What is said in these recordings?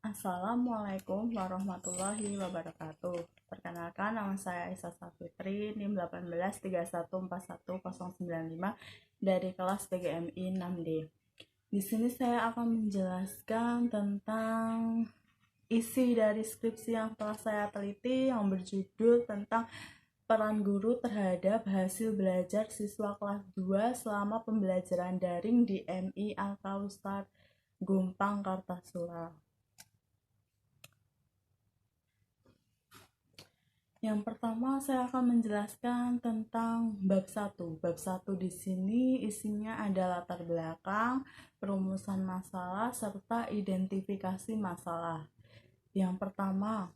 Assalamualaikum warahmatullahi wabarakatuh. Perkenalkan, nama saya Aisyah Safitri, NIM 1831411095 dari kelas PGMI 6D. Di sini saya akan menjelaskan tentang isi dari skripsi yang telah saya teliti yang berjudul tentang peran guru terhadap hasil belajar siswa kelas 2 selama pembelajaran daring di MI Al-Kausar Gumpang, Kartasura. Yang pertama saya akan menjelaskan tentang bab 1. Bab 1 di sini isinya ada latar belakang, perumusan masalah, serta identifikasi masalah. Yang pertama,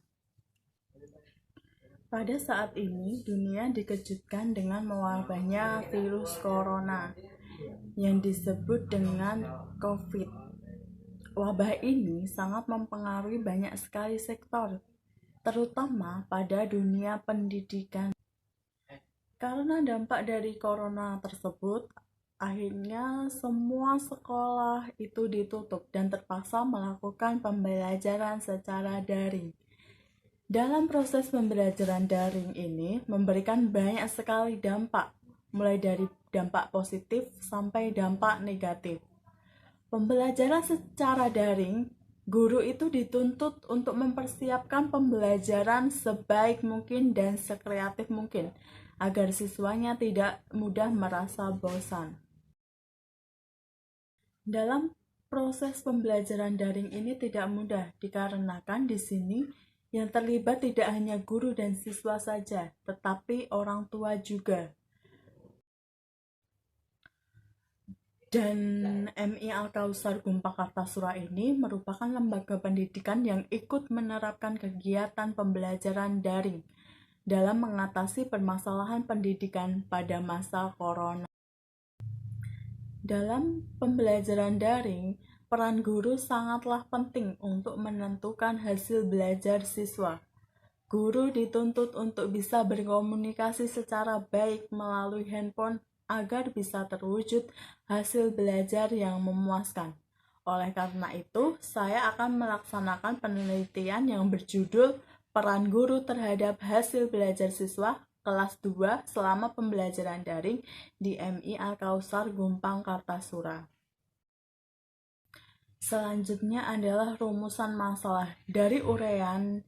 pada saat ini dunia dikejutkan dengan mewabahnya virus corona yang disebut dengan COVID. Wabah ini sangat mempengaruhi banyak sekali sektor, terutama pada dunia pendidikan. Karena dampak dari corona tersebut, akhirnya semua sekolah itu ditutup dan terpaksa melakukan pembelajaran secara daring. Dalam proses pembelajaran daring ini memberikan banyak sekali dampak, mulai dari dampak positif sampai dampak negatif. Pembelajaran secara daring, guru itu dituntut untuk mempersiapkan pembelajaran sebaik mungkin dan sekreatif mungkin, agar siswanya tidak mudah merasa bosan. Dalam proses pembelajaran daring ini tidak mudah, dikarenakan di sini yang terlibat tidak hanya guru dan siswa saja, tetapi orang tua juga. Dan MI Al-Kausar Gumpang Kartasura ini merupakan lembaga pendidikan yang ikut menerapkan kegiatan pembelajaran daring dalam mengatasi permasalahan pendidikan pada masa corona. Dalam pembelajaran daring, peran guru sangatlah penting untuk menentukan hasil belajar siswa. Guru dituntut untuk bisa berkomunikasi secara baik melalui handphone agar bisa terwujud hasil belajar yang memuaskan. Oleh karena itu, saya akan melaksanakan penelitian yang berjudul Peran Guru terhadap Hasil Belajar Siswa kelas 2 selama pembelajaran daring di MI Al-Kausar Gumpang, Kartasura. Selanjutnya adalah rumusan masalah. Dari uraian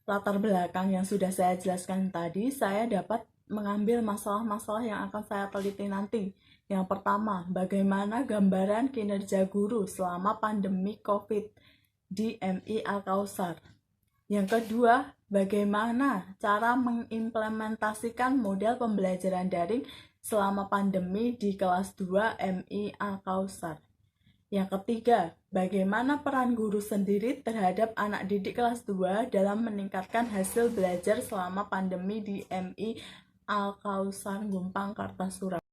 latar belakang yang sudah saya jelaskan tadi, saya dapat mengambil masalah-masalah yang akan saya teliti nanti. Yang pertama, bagaimana gambaran kinerja guru selama pandemi COVID di MI Al-Kausar. Yang kedua, bagaimana cara mengimplementasikan model pembelajaran daring selama pandemi di kelas 2 MI Al-Kausar. Yang ketiga, bagaimana peran guru sendiri terhadap anak didik kelas 2 dalam meningkatkan hasil belajar selama pandemi di MI Al-Kausar Gumpang, Kartasura.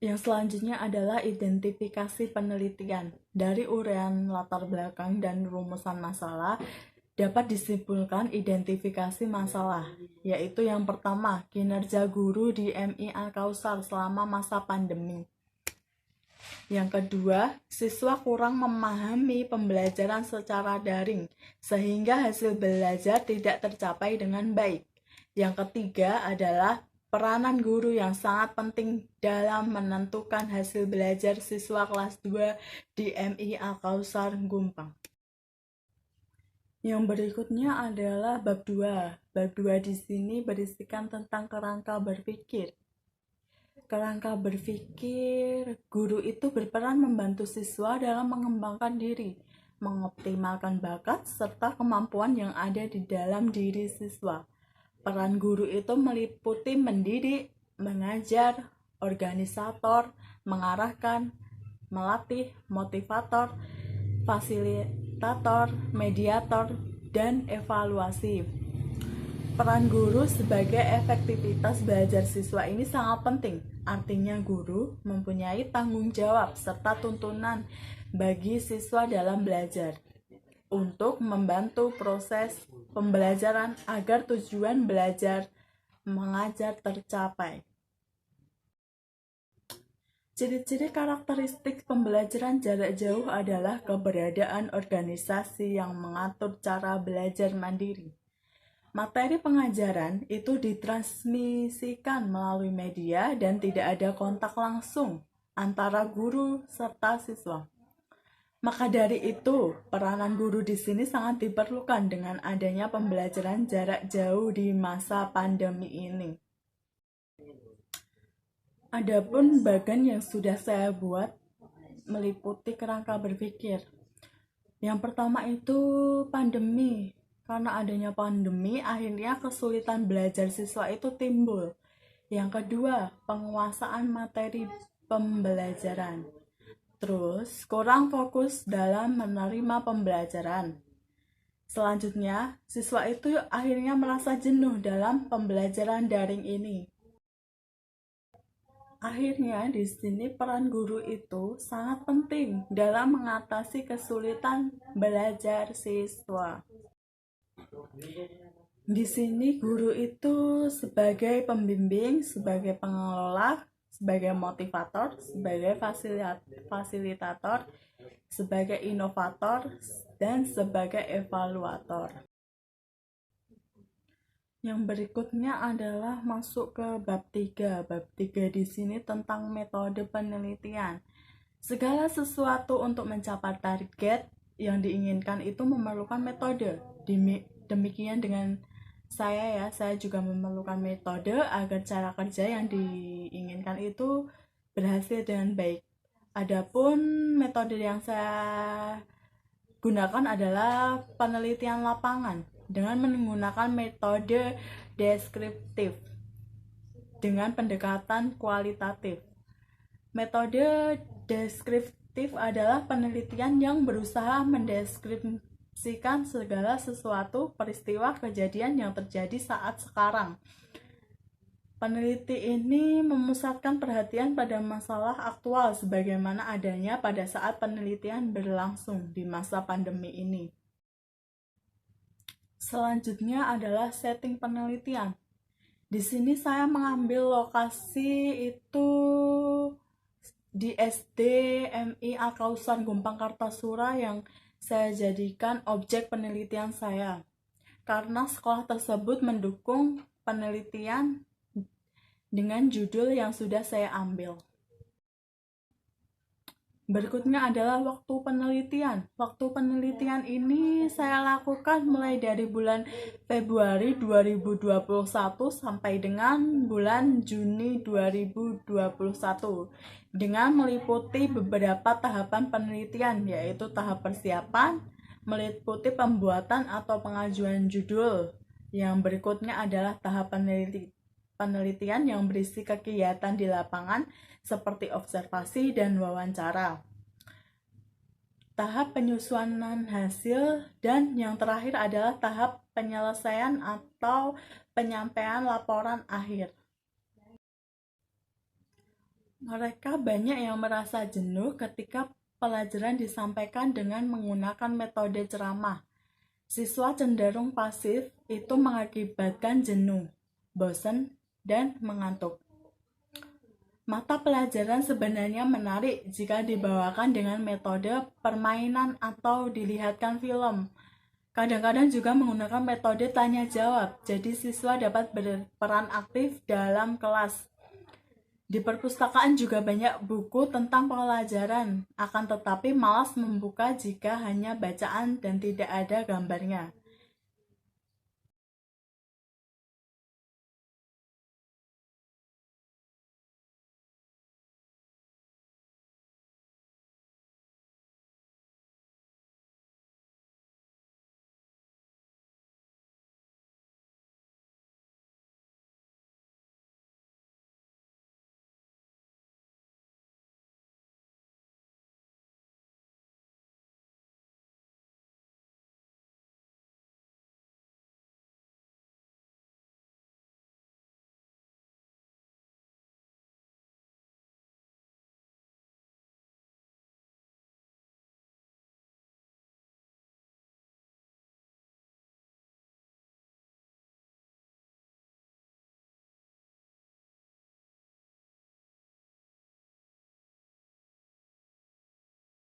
Yang selanjutnya adalah identifikasi penelitian. Dari uraian latar belakang dan rumusan masalah, dapat disimpulkan identifikasi masalah, yaitu yang pertama, kinerja guru di MI Al-Kausar selama masa pandemi. Yang kedua, siswa kurang memahami pembelajaran secara daring, sehingga hasil belajar tidak tercapai dengan baik. Yang ketiga adalah peranan guru yang sangat penting dalam menentukan hasil belajar siswa kelas 2 di MI Al-Kausar Gumpang. Yang berikutnya adalah bab 2. Bab 2 di sini berisikan tentang kerangka berpikir. Kerangka berpikir, guru itu berperan membantu siswa dalam mengembangkan diri, mengoptimalkan bakat, serta kemampuan yang ada di dalam diri siswa. Peran guru itu meliputi mendidik, mengajar, organisator, mengarahkan, melatih, motivator, fasilitator, mediator, dan evaluasi. Peran guru sebagai efektivitas belajar siswa ini sangat penting. Artinya guru mempunyai tanggung jawab serta tuntunan bagi siswa dalam belajar untuk membantu proses pembelajaran agar tujuan belajar mengajar tercapai. Ciri-ciri karakteristik pembelajaran jarak jauh adalah keberadaan organisasi yang mengatur cara belajar mandiri. Materi pengajaran itu ditransmisikan melalui media dan tidak ada kontak langsung antara guru serta siswa. Maka dari itu, peranan guru di sini sangat diperlukan dengan adanya pembelajaran jarak jauh di masa pandemi ini. Adapun bagan yang sudah saya buat meliputi kerangka berpikir. Yang pertama itu pandemi. Karena adanya pandemi, akhirnya kesulitan belajar siswa itu timbul. Yang kedua, penguasaan materi pembelajaran. Terus, kurang fokus dalam menerima pembelajaran. Selanjutnya, siswa itu akhirnya merasa jenuh dalam pembelajaran daring ini. Akhirnya di sini peran guru itu sangat penting dalam mengatasi kesulitan belajar siswa. Di sini guru itu sebagai pembimbing, sebagai pengelola, sebagai motivator, sebagai fasilitator, sebagai inovator, dan sebagai evaluator. Yang berikutnya adalah masuk ke bab 3. Bab 3 di sini tentang metode penelitian. Segala sesuatu untuk mencapai target yang diinginkan itu memerlukan metode. Demikian dengan saya juga memerlukan metode agar cara kerja yang diinginkan itu berhasil dengan baik. Adapun metode yang saya gunakan adalah penelitian lapangan dengan menggunakan metode deskriptif dengan pendekatan kualitatif. Metode deskriptif adalah penelitian yang berusaha mendeskripsikan segala sesuatu peristiwa kejadian yang terjadi saat sekarang. Peneliti ini memusatkan perhatian pada masalah aktual sebagaimana adanya pada saat penelitian berlangsung di masa pandemi ini. Selanjutnya adalah setting penelitian. Di sini saya mengambil lokasi itu di SD MI Al-Kausar Gumpang Kartasura yang saya jadikan objek penelitian saya. Karena sekolah tersebut mendukung penelitian dengan judul yang sudah saya ambil. Berikutnya adalah waktu penelitian. Waktu penelitian ini saya lakukan mulai dari bulan Februari 2021 sampai dengan bulan Juni 2021 dengan meliputi beberapa tahapan penelitian, yaitu tahap persiapan, meliputi pembuatan atau pengajuan judul. Yang berikutnya adalah tahap penelitian yang berisi kegiatan di lapangan seperti observasi dan wawancara. Tahap penyusunan hasil dan yang terakhir adalah tahap penyelesaian atau penyampaian laporan akhir. Mereka banyak yang merasa jenuh ketika pelajaran disampaikan dengan menggunakan metode ceramah. Siswa cenderung pasif, itu mengakibatkan jenuh, bosan, dan mengantuk. Mata pelajaran sebenarnya menarik jika dibawakan dengan metode permainan atau dilihatkan film. Kadang-kadang juga menggunakan metode tanya-jawab, jadi siswa dapat berperan aktif dalam kelas. Di perpustakaan juga banyak buku tentang pelajaran, akan tetapi malas membuka jika hanya bacaan dan tidak ada gambarnya.